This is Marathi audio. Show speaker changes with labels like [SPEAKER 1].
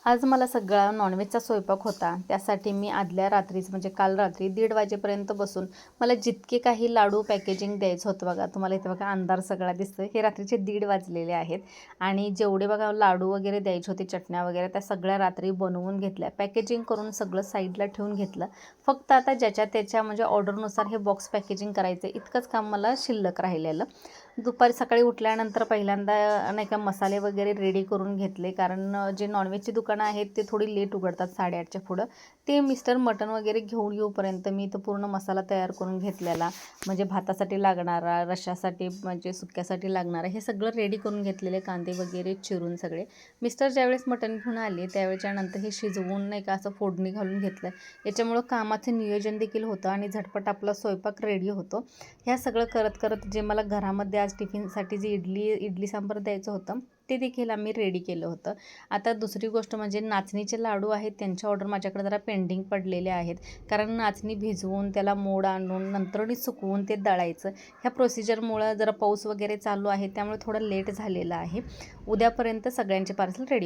[SPEAKER 1] आज मला सगळा नॉनव्हेजचा स्वयंपाक होता. त्यासाठी मी आदल्या रात्रीच म्हणजे काल रात्री 1:30 वाजेपर्यंत बसून मला जितके काही लाडू पॅकेजिंग द्यायचं होतं बघा, तुम्हाला इथे बघा अंधार सगळा दिसतोय. हे रात्रीचे 1:30 वाजलेले आहेत आणि जेवढे बघा लाडू वगैरे द्यायचे होते, चटण्या वगैरे त्या सगळ्या रात्री बनवून घेतल्या. पॅकेजिंग करून सगळं साईडला ठेवून घेतलं. फक्त आता ज्याच्या त्याच्या म्हणजे ऑर्डरनुसार हे बॉक्स पॅकेजिंग करायचं इतकंच काम मला शिल्लक राहिलेलं. दुपारी सकाळी उठल्यानंतर पहिल्यांदा नाही का मसाले वगैरे रेडी करून घेतले, कारण जे नॉनव्हेजची दुकानं आहेत ते थोडी लेट उघडतात 8:30च्या पुढं. ते मिस्टर मटण वगैरे घेऊन येऊपर्यंत मी तो पूर्ण मसाला तयार करून घेतलेला, म्हणजे भातासाठी लागणारा, रश्श्यासाठी म्हणजे सुक्यासाठी लागणारा हे सगळं रेडी करून घेतलेले, कांदे वगैरे चिरून सगळे. मिस्टर ज्यावेळेस मटण घेऊन आले त्यावेळेच्या नंतर हे शिजवून नाही का असं फोडणी घालून घेतलं. याच्यामुळं कामाचं नियोजन देखील होतं आणि झटपट आपला स्वयंपाक रेडी होतो. ह्या सगळं करत करत जे मला घरामध्ये आज टिफिनसाठी जे इडली सांबार द्यायचं होतं ते देखील आम्ही रेडी केलं होतं. आता दुसरी गोष्ट म्हणजे नाचणीचे लाडू आहेत, त्यांच्या ऑर्डर माझ्याकडे जरा पेंडिंग पडलेले आहेत, कारण नाचणी भिजवून त्याला मोड आणून नंतरनी सुकवून ते दळायचं. ह्या प्रोसिजरमुळं जरा पाऊस वगैरे चालू आहे त्यामुळे थोडं लेट झालेलं आहे. उद्यापर्यंत सगळ्यांचे पार्सल रेडी